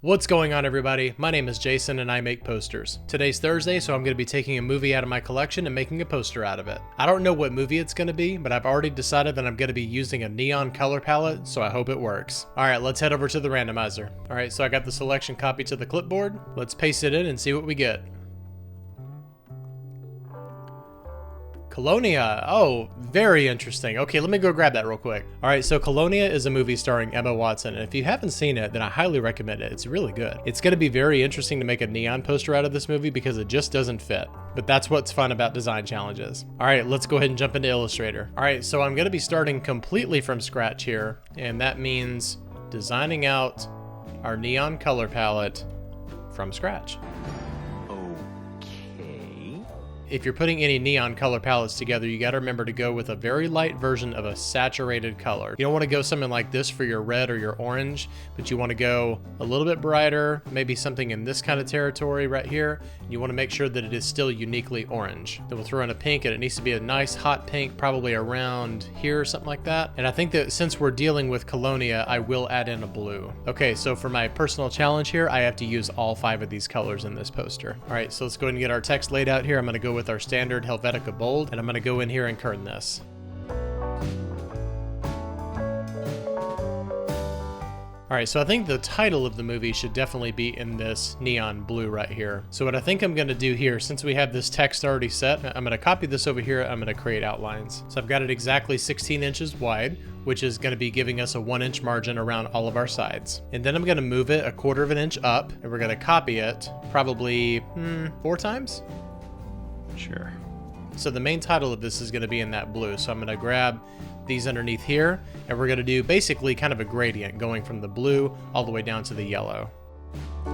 What's going on, everybody? My name is Jason and I make posters. Today's Thursday, so I'm going to be taking a movie out of my collection and making a poster out of it. I don't know what movie it's going to be, but I've already decided that I'm going to be using a neon color palette, so I hope it works. Alright, let's head over to the randomizer. Alright, so I got the selection copied to the clipboard. Let's paste it in and see what we get. Colonia. Oh, very interesting. Okay, let me go grab that real quick. All right, so Colonia is a movie starring Emma Watson, and if you haven't seen it, then I highly recommend it. It's really good. It's going to be very interesting to make a neon poster out of this movie because it just doesn't fit. But that's what's fun about design challenges. All right, let's go ahead and jump into Illustrator. All right, so I'm going to be starting completely from scratch here, and that means designing out our neon color palette from scratch. If you're putting any neon color palettes together, you got to remember to go with a very light version of a saturated color. You don't want to go something like this for your red or your orange, but you want to go a little bit brighter, maybe something in this kind of territory right here. You want to make sure that it is still uniquely orange. Then we'll throw in a pink, and it needs to be a nice hot pink, probably around here or something like that. And I think that since we're dealing with Colonia, I will add in a blue. Okay, so for my personal challenge here, I have to use all 5 of these colors in this poster. All right, so let's go ahead and get our text laid out here. I'm going to go with our standard Helvetica bold, and I'm going to go in here and kern this. All right, so I think the title of the movie should definitely be in this neon blue right here. So what I think I'm going to do here, since we have this text already set, I'm going to copy this over here. I'm going to create outlines. So I've got it exactly 16 inches wide, which is going to be giving us a 1-inch margin around all of our sides. And then I'm going to move it a 1/4 of an inch up, and we're going to copy it probably 4 times. Sure. So the main title of this is going to be in that blue. So I'm going to grab these underneath here, and we're going to do basically kind of a gradient going from the blue all the way down to the yellow. All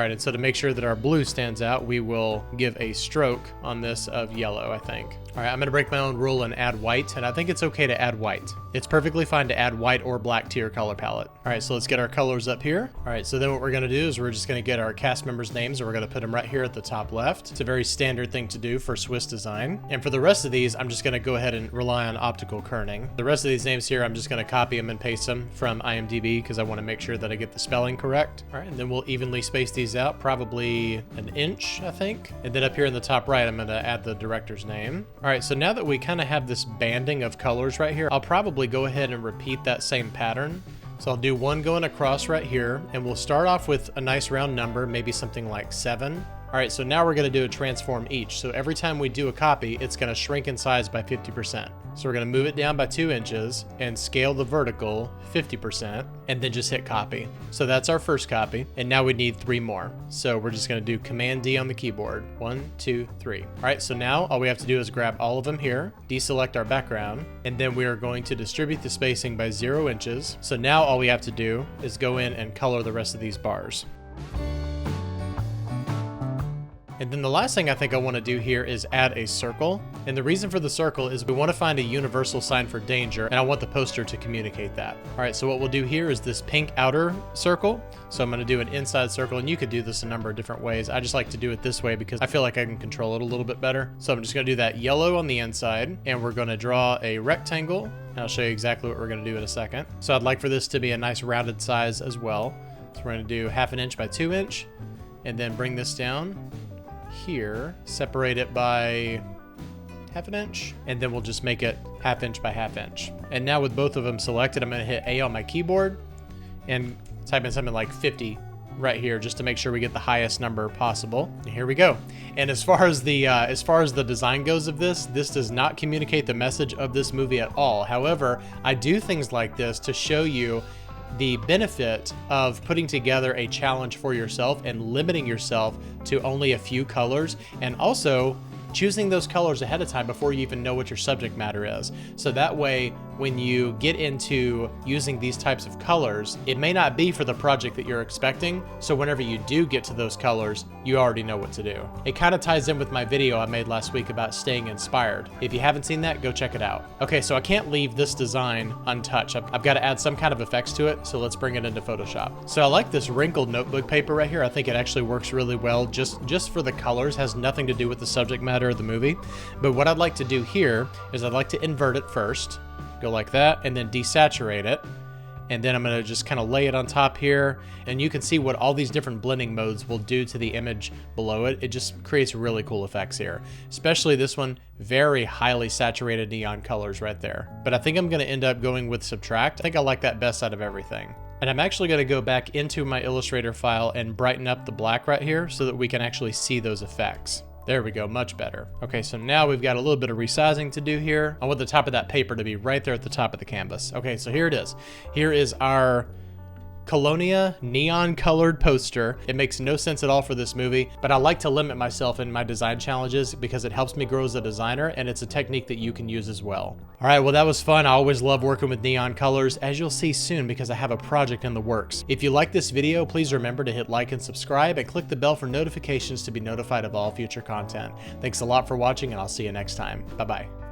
right, and so to make sure that our blue stands out, we will give a stroke on this of yellow, I think. All right, I'm gonna break my own rule and add white, and I think it's okay to add white. It's perfectly fine to add white or black to your color palette. All right, so let's get our colors up here. All right, so then what we're gonna do is we're just gonna get our cast members' names, and we're gonna put them right here at the top left. It's a very standard thing to do for Swiss design. And for the rest of these, I'm just gonna go ahead and rely on optical kerning. The rest of these names here, I'm just gonna copy them and paste them from IMDb because I wanna make sure that I get the spelling correct. All right, and then we'll evenly space these out, probably 1 inch, I think. And then up here in the top right, I'm gonna add the director's name. All right, so now that we kind of have this banding of colors right here, I'll probably go ahead and repeat that same pattern. So I'll do one going across right here, and we'll start off with a nice round number, maybe something like 7. All right, so now we're gonna do a transform each. So every time we do a copy, it's gonna shrink in size by 50%. So we're gonna move it down by 2 inches and scale the vertical 50%, and then just hit copy. So that's our first copy, and now we need 3 more. So we're just gonna do Command D on the keyboard. 1, 2, 3. All right, so now all we have to do is grab all of them here, deselect our background, and then we are going to distribute the spacing by 0 inches. So now all we have to do is go in and color the rest of these bars. And then the last thing I think I want to do here is add a circle. And the reason for the circle is we want to find a universal sign for danger, and I want the poster to communicate that. All right, so what we'll do here is this pink outer circle. So I'm going to do an inside circle, and you could do this a number of different ways. I just like to do it this way because I feel like I can control it a little bit better. So I'm just going to do that yellow on the inside, and we're going to draw a rectangle. And I'll show you exactly what we're going to do in a second. So I'd like for this to be a nice rounded size as well. So we're going to do 1/2 inch by 2 inch, and then bring this down here, separate it by 1/2 inch, and then we'll just make it 1/2 inch by 1/2 inch. And now with both of them selected, I'm going to hit A on my keyboard and type in something like 50 right here just to make sure we get the highest number possible. And here we go. And as far as the design goes of this does not communicate the message of this movie at all. However, I do things like this to show you the benefit of putting together a challenge for yourself and limiting yourself to only a few colors, and also choosing those colors ahead of time before you even know what your subject matter is. So that way, when you get into using these types of colors, it may not be for the project that you're expecting. So whenever you do get to those colors, you already know what to do. It kind of ties in with my video I made last week about staying inspired. If you haven't seen that, go check it out. Okay, so I can't leave this design untouched. I've got to add some kind of effects to it, so let's bring it into Photoshop. So I like this wrinkled notebook paper right here. I think it actually works really well just for the colors, has nothing to do with the subject matter of the movie. But what I'd like to do here is I'd like to invert it first. Go like that, and then desaturate it. And then I'm gonna just kind of lay it on top here, and you can see what all these different blending modes will do to the image below it. It just creates really cool effects here, especially this one, very highly saturated neon colors right there. But I think I'm gonna end up going with subtract. I think I like that best out of everything. And I'm actually gonna go back into my Illustrator file and brighten up the black right here so that we can actually see those effects. There we go, much better. Okay, so now we've got a little bit of resizing to do here. I want the top of that paper to be right there at the top of the canvas. Okay, so here it is. Here is our Colonia neon colored poster. It makes no sense at all for this movie, but I like to limit myself in my design challenges because it helps me grow as a designer, and it's a technique that you can use as well. All right, well, that was fun. I always love working with neon colors, as you'll see soon because I have a project in the works. If you like this video, please remember to hit like and subscribe and click the bell for notifications to be notified of all future content. Thanks a lot for watching, and I'll see you next time. Bye-bye.